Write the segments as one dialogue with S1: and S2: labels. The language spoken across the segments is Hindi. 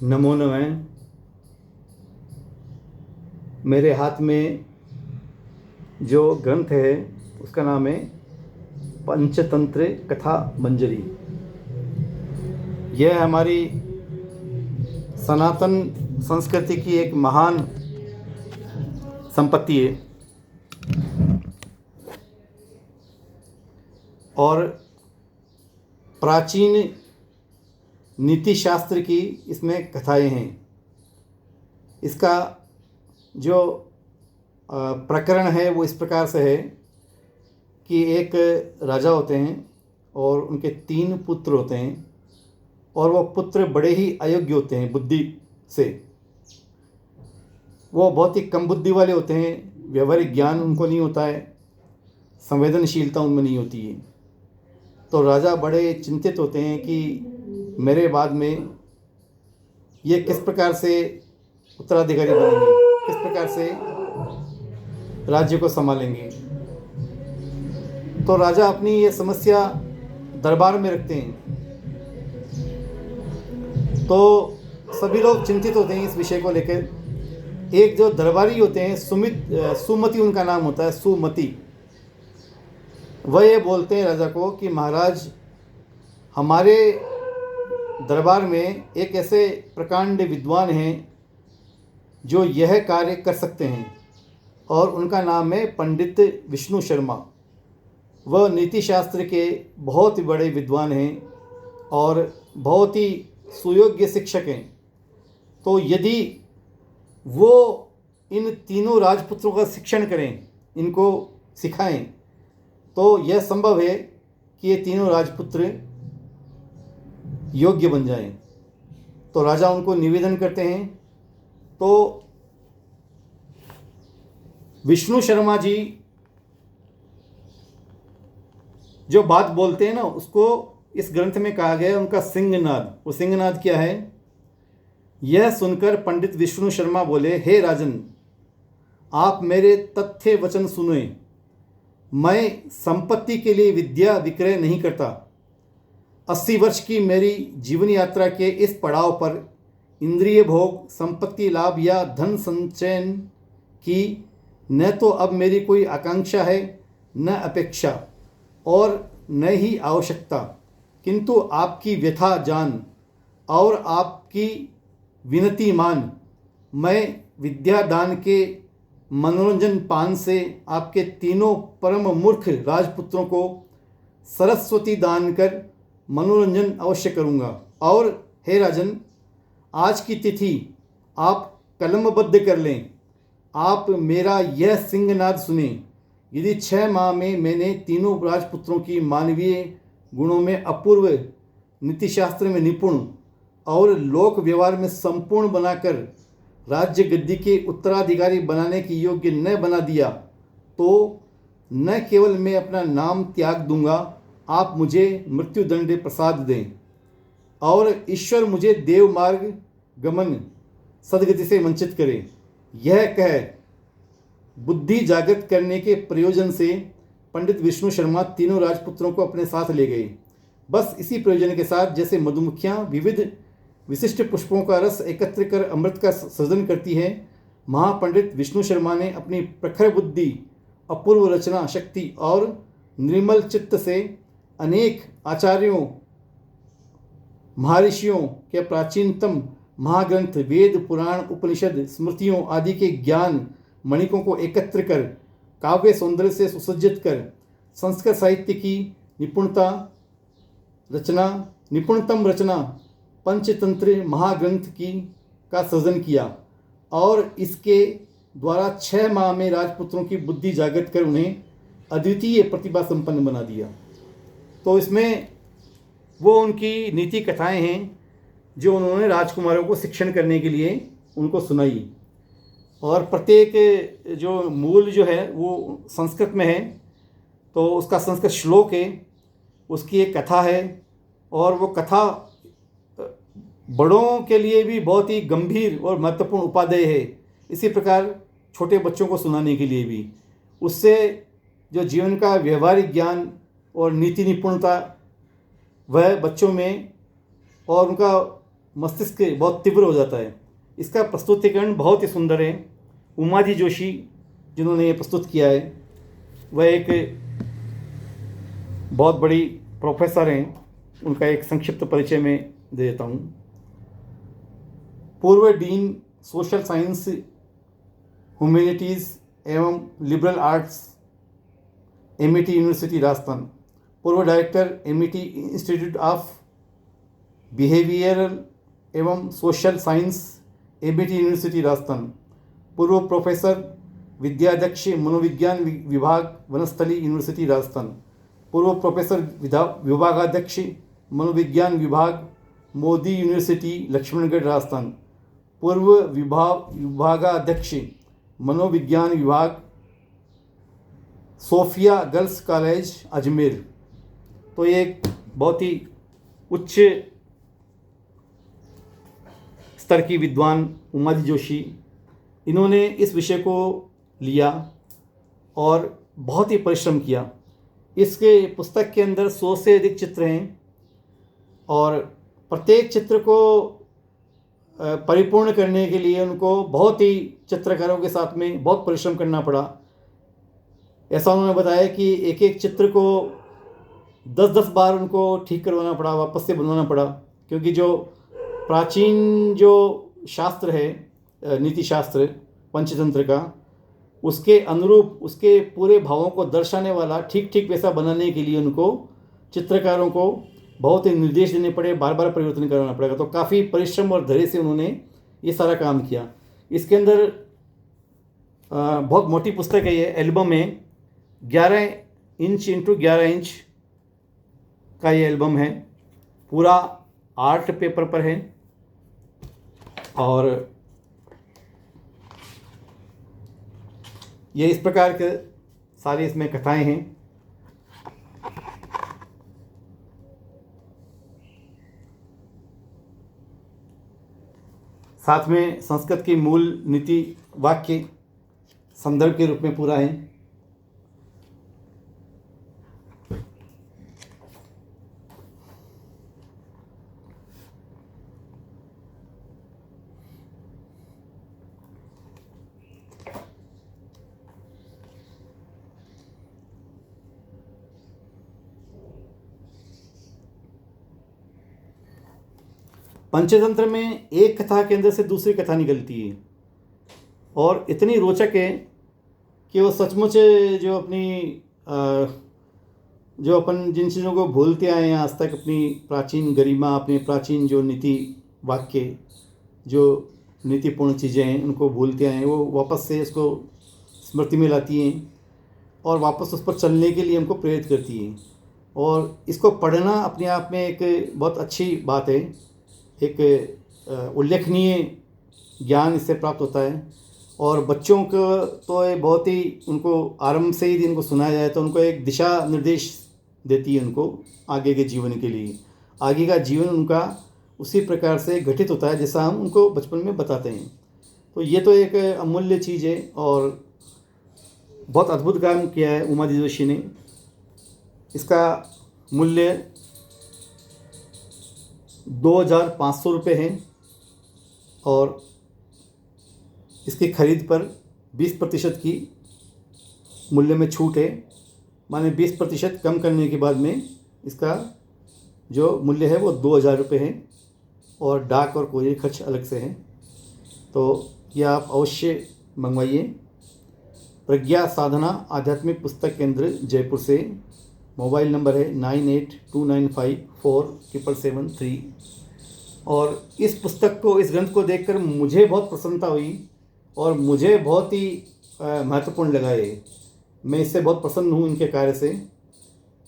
S1: नमो नमः। मेरे हाथ में जो ग्रंथ है उसका नाम है पंचतंत्र कथा मंजरी। यह हमारी सनातन संस्कृति की एक महान संपत्ति है और प्राचीन नीति शास्त्र की इसमें कथाएं हैं। इसका जो प्रकरण है वो इस प्रकार से है कि एक राजा होते हैं और उनके 3 पुत्र होते हैं और वो पुत्र बड़े ही अयोग्य होते हैं बुद्धि से। वो बहुत ही कम बुद्धि वाले होते हैं, व्यवहारिक ज्ञान उनको नहीं होता है, संवेदनशीलता उनमें नहीं होती है। तो राजा बड़े चिंतित होते हैं कि मेरे बाद में ये किस प्रकार से उत्तराधिकारी बनेंगे, किस प्रकार से राज्य को संभालेंगे। तो राजा अपनी ये समस्या दरबार में रखते हैं। तो सभी लोग चिंतित होते हैं इस विषय को लेकर। एक जो दरबारी होते हैं सुमति उनका नाम होता है, सुमति, वह ये बोलते हैं राजा को कि महाराज, हमारे दरबार में एक ऐसे प्रकांड विद्वान हैं जो यह कार्य कर सकते हैं और उनका नाम है पंडित विष्णु शर्मा। वह नीति शास्त्र के बहुत बड़े विद्वान हैं और बहुत ही सुयोग्य शिक्षक हैं। तो यदि वो इन तीनों राजपुत्रों का शिक्षण करें, इनको सिखाएं, तो यह संभव है कि ये तीनों राजपुत्र योग्य बन जाएं। तो राजा उनको निवेदन करते हैं। तो विष्णु शर्मा जी जो बात बोलते हैं ना, उसको इस ग्रंथ में कहा गया है उनका सिंहनाद। वो सिंहनाद क्या है? यह सुनकर पंडित विष्णु शर्मा बोले, हे राजन, आप मेरे तथ्य वचन सुने। मैं संपत्ति के लिए विद्या विक्रय नहीं करता। 80 वर्ष की मेरी जीवन यात्रा के इस पड़ाव पर इंद्रिय भोग, संपत्ति लाभ या धन संचयन की न तो अब मेरी कोई आकांक्षा है, न अपेक्षा और न ही आवश्यकता। किंतु आपकी व्यथा जान और आपकी विनती मान मैं विद्यादान के मनोरंजन पान से आपके तीनों परम मूर्ख राजपुत्रों को सरस्वती दान कर मनोरंजन अवश्य करूँगा। और हे राजन, आज की तिथि आप कलमबद्ध कर लें। आप मेरा यह सिंहनाद सुने। यदि 6 माह में मैंने तीनों राजपुत्रों की मानवीय गुणों में अपूर्व, नीतिशास्त्र में निपुण और लोक व्यवहार में संपूर्ण बनाकर राज्य गद्दी के उत्तराधिकारी बनाने की योग्य न बना दिया, तो न केवल मैं अपना नाम त्याग दूंगा, आप मुझे मृत्युदंड प्रसाद दें और ईश्वर मुझे देव मार्ग गमन सदगति से वंचित करे। यह कह बुद्धि जागृत करने के प्रयोजन से पंडित विष्णु शर्मा तीनों राजपुत्रों को अपने साथ ले गए। बस इसी प्रयोजन के साथ जैसे मधुमक्खियाँ विविध विशिष्ट पुष्पों का रस एकत्र कर अमृत का सृजन करती है, महापंडित विष्णु शर्मा ने अपनी प्रखर बुद्धि, अपूर्व रचना शक्ति और निर्मल चित्त से अनेक आचार्यों, महर्षियों के प्राचीनतम महाग्रंथ वेद, पुराण, उपनिषद, स्मृतियों आदि के ज्ञान मणिकों को एकत्र कर काव्य सौंदर्य से सुसज्जित कर संस्कृत साहित्य की निपुणतम रचना पंचतंत्र महाग्रंथ का सृजन किया और इसके द्वारा 6 माह में राजपुत्रों की बुद्धि जागृत कर उन्हें अद्वितीय प्रतिभा संपन्न बना दिया। तो इसमें वो उनकी नीति कथाएं हैं जो उन्होंने राजकुमारों को शिक्षण करने के लिए उनको सुनाई। और प्रत्येक जो मूल जो है वो संस्कृत में है, तो उसका संस्कृत श्लोक है, उसकी एक कथा है और वो कथा बड़ों के लिए भी बहुत ही गंभीर और महत्वपूर्ण उपादेय है। इसी प्रकार छोटे बच्चों को सुनाने के लिए भी, उससे जो जीवन का व्यवहारिक ज्ञान और नीति निपुणता वह बच्चों में और उनका मस्तिष्क बहुत तीव्र हो जाता है। इसका प्रस्तुतिकरण बहुत ही सुंदर है। उमाजी जोशी जिन्होंने ये प्रस्तुत किया है वह एक बहुत बड़ी प्रोफेसर हैं। उनका एक संक्षिप्त परिचय मैं दे देता हूँ। पूर्व डीन सोशल साइंस, ह्यूमैनिटीज़ एवं liberal arts, MET university Rajasthan. पूर्व director, MET institute of behavioural एवं social science, MET university Rajasthan. पूर्व प्रोफेसर, विद्याध्यक्ष, मनोविज्ञान विभाग, वनस्थली यूनिवर्सिटी राजस्थान। पूर्व प्रोफेसर, विभागाध्यक्ष, मनोविज्ञान विभाग, मोदी यूनिवर्सिटी, लक्ष्मणगढ़ राजस्थान। पूर्व विभागाध्यक्ष, मनोविज्ञान विभाग, सोफिया गर्ल्स कॉलेज, अजमेर। तो ये एक बहुत ही उच्च स्तर की विद्वान उमाजी जोशी, इन्होंने इस विषय को लिया और बहुत ही परिश्रम किया। इसके पुस्तक के अंदर 100 से अधिक चित्र हैं और प्रत्येक चित्र को परिपूर्ण करने के लिए उनको बहुत ही चित्रकारों के साथ में बहुत परिश्रम करना पड़ा। ऐसा उन्होंने बताया कि एक एक चित्र को 10-10 बार उनको ठीक करवाना पड़ा, वापस से बनवाना पड़ा, क्योंकि जो प्राचीन जो शास्त्र है, नीति शास्त्र पंचतंत्र का, उसके अनुरूप उसके पूरे भावों को दर्शाने वाला ठीक ठीक वैसा बनाने के लिए उनको चित्रकारों को बहुत ही निर्देश देने पड़े, बार बार परिवर्तन करना पड़ेगा। तो काफ़ी परिश्रम और धैर्य से उन्होंने ये सारा काम किया। इसके अंदर बहुत मोटी पुस्तक है, ये एल्बम है, 11 इंच इंटू 11 इंच का ये एल्बम है, पूरा आर्ट पेपर पर है और ये इस प्रकार के सारी इसमें कथाएं हैं। साथ में संस्कृत की मूल नीति वाक्य संदर्भ के रूप में पूरा है। पंचतंत्र में एक कथा के अंदर से दूसरी कथा निकलती है और इतनी रोचक है कि वो सचमुच जो अपन जिन चीज़ों को भूलते आए हैं आज तक, अपनी प्राचीन गरिमा, अपने प्राचीन जो नीति वाक्य, जो नीतिपूर्ण चीज़ें हैं, उनको भूलते आए हैं, वो वापस से इसको स्मृति में लाती हैं और वापस उस पर चलने के लिए हमको प्रेरित करती हैं। और इसको पढ़ना अपने आप में एक बहुत अच्छी बात है, एक उल्लेखनीय ज्ञान इससे प्राप्त होता है। और बच्चों को तो ये बहुत ही, उनको आरंभ से ही इनको सुनाया जाए तो उनको एक दिशा निर्देश देती है उनको आगे के जीवन के लिए। आगे का जीवन उनका उसी प्रकार से गठित होता है जैसा हम उनको बचपन में बताते हैं। तो ये तो एक अमूल्य चीज़ है और बहुत अद्भुत काम किया है उमाजी जोशी ने। इसका मूल्य 2500 रुपये है और इसकी खरीद पर 20% की मूल्य में छूट है, माने 20% कम करने के बाद में इसका जो मूल्य है वो 2000 रुपये है और डाक और कोरियर खर्च अलग से है। तो यह आप अवश्य मंगवाइए। प्रज्ञा साधना आध्यात्मिक पुस्तक केंद्र, जयपुर से। मोबाइल नंबर है 9829547773। और इस पुस्तक को, इस ग्रंथ को देखकर मुझे बहुत प्रसन्नता हुई और मुझे बहुत ही महत्वपूर्ण लगा ये। मैं इससे बहुत प्रसन्न हूँ इनके कार्य से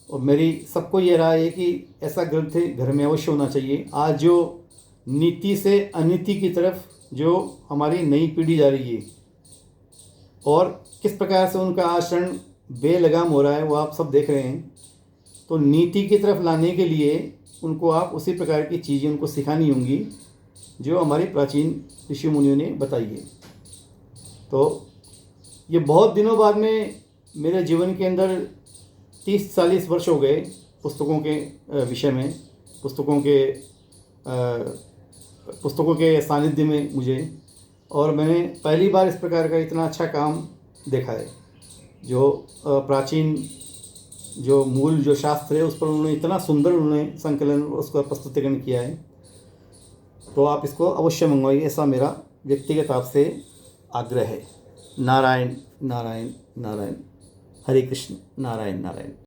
S1: और मेरी सबको ये राय है कि ऐसा ग्रंथ घर में अवश्य होना चाहिए। आज जो नीति से अनीति की तरफ जो हमारी नई पीढ़ी जा रही है और किस प्रकार से उनका आचरण बेलगाम हो रहा है वो आप सब देख रहे हैं। तो नीति की तरफ लाने के लिए उनको आप उसी प्रकार की चीज़ें उनको सिखानी होंगी जो हमारे प्राचीन ऋषि मुनियों ने बताई है। तो ये बहुत दिनों बाद में मेरे जीवन के अंदर 30-40 वर्ष हो गए पुस्तकों के विषय में, पुस्तकों के पुस्तकों के सानिध्य में मुझे, और मैंने पहली बार इस प्रकार का इतना अच्छा काम देखा है। जो प्राचीन जो मूल जो शास्त्र है उस पर उन्होंने इतना सुंदर उन्होंने संकलन उसका प्रस्तुतिकरण किया है। तो आप इसको अवश्य मंगवाइए, ऐसा मेरा व्यक्तिगत आपसे आग्रह है। नारायण नारायण नारायण। हरे कृष्ण। नारायण नारायण।